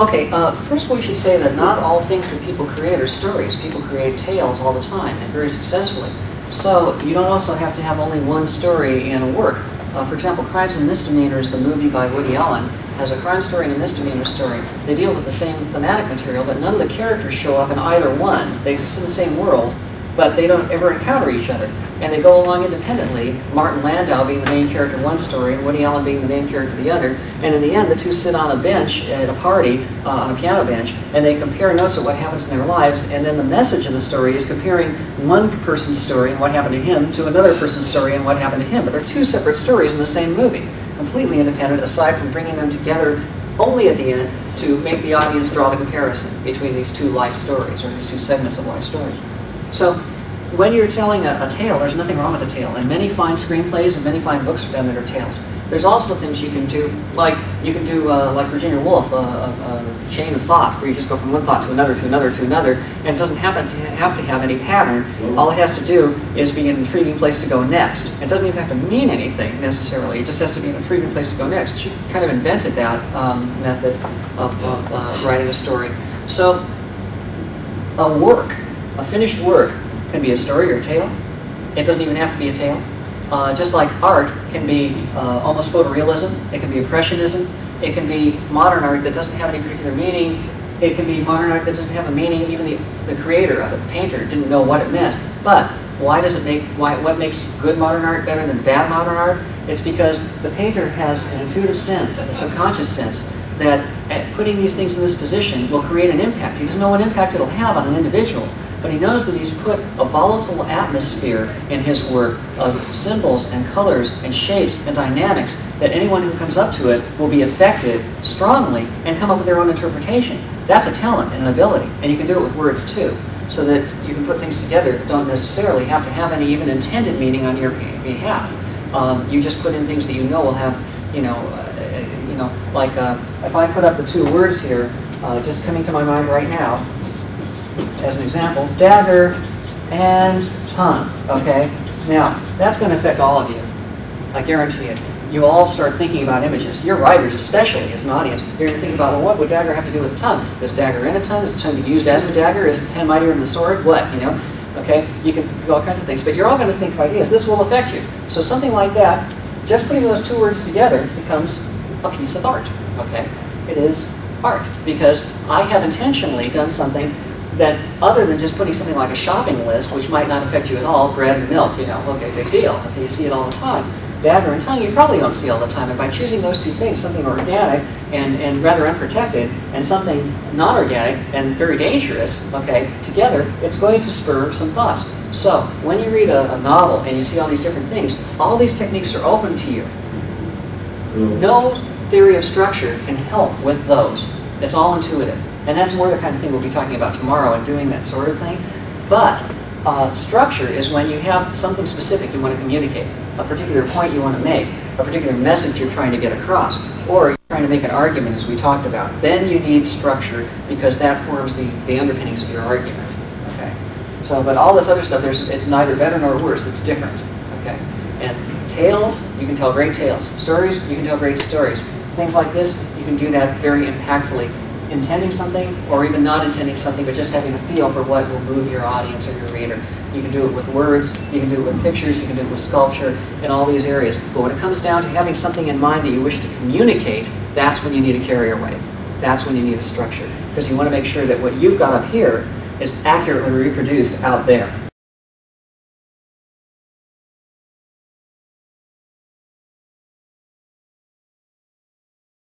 Okay, first we should say that not all things that people create are stories. People create tales all the time, and very successfully. So you don't also have to have only one story in a work. For example, Crimes and Misdemeanors, the movie by Woody Allen, has a crime story and a misdemeanor story. They deal with the same thematic material, but none of the characters show up in either one. They exist in the same world, but they don't ever encounter each other. And they go along independently, Martin Landau being the main character in one story, and Woody Allen being the main character in the other. And in the end, the two sit on a bench at a party, on a piano bench, and they compare notes of what happens in their lives, and then the message of the story is comparing one person's story and what happened to him to another person's story and what happened to him. But they're two separate stories in the same movie, completely independent, aside from bringing them together only at the end to make the audience draw the comparison between these two life stories, or these two segments of life stories. So when you're telling a tale, there's nothing wrong with a tale. And many fine screenplays and many fine books are done that are tales. There's also things you can do, like like Virginia Woolf, a chain of thought, where you just go from one thought to another, to another, to another, and it doesn't happen to have any pattern. All it has to do is be an intriguing place to go next. It doesn't even have to mean anything, necessarily. It just has to be an intriguing place to go next. She kind of invented that method of writing a story. So a work, a finished work, can be a story or a tale. It doesn't even have to be a tale. Just like art can be almost photorealism, it can be impressionism, it can be modern art that doesn't have any particular meaning, it can be modern art that doesn't have a meaning, even the creator of it, the painter, didn't know what it meant. But what makes good modern art better than bad modern art? It's because the painter has an intuitive sense, a subconscious sense, that putting these things in this position will create an impact. He doesn't know what impact it'll have on an individual, but he knows that he's put a volatile atmosphere in his work of symbols and colors and shapes and dynamics that anyone who comes up to it will be affected strongly and come up with their own interpretation. That's a talent and an ability, and you can do it with words too, so that you can put things together that don't necessarily have to have any even intended meaning on your behalf. You just put in things that you know will have, like if I put up the two words here, just coming to my mind right now, as an example, dagger and tongue, okay? Now, that's going to affect all of you. I guarantee it. You all start thinking about images. Your writers, especially as an audience, you're going to think about, well, what would dagger have to do with the tongue? Is dagger in a tongue? Is the tongue used as a dagger? Is the pen mightier than the sword? What, you know? Okay? You can do all kinds of things, but you're all going to think of ideas. This will affect you. So something like that, just putting those two words together becomes a piece of art, okay? It is art, because I have intentionally done something that, other than just putting something like a shopping list, which might not affect you at all, bread and milk, you know, okay, big deal. Okay, you see it all the time. Dagger and tongue, you probably don't see all the time. And by choosing those two things, something organic and rather unprotected, and something non-organic and very dangerous, okay, together, it's going to spur some thoughts. So, when you read a novel and you see all these different things, all these techniques are open to you. No theory of structure can help with those. It's all intuitive. And that's more the kind of thing we'll be talking about tomorrow and doing that sort of thing. But structure is when you have something specific you want to communicate, a particular point you want to make, a particular message you're trying to get across, or you're trying to make an argument, as we talked about. Then you need structure, because that forms the underpinnings of your argument. Okay. So, but all this other stuff, it's neither better nor worse. It's different. Okay. And tales, you can tell great tales. Stories, you can tell great stories. Things like this, you can do that very impactfully. Intending something, or even not intending something, but just having a feel for what will move your audience or your reader. You can do it with words, you can do it with pictures, you can do it with sculpture, in all these areas. But when it comes down to having something in mind that you wish to communicate, that's when you need a carrier wave. That's when you need a structure. Because you want to make sure that what you've got up here is accurately reproduced out there.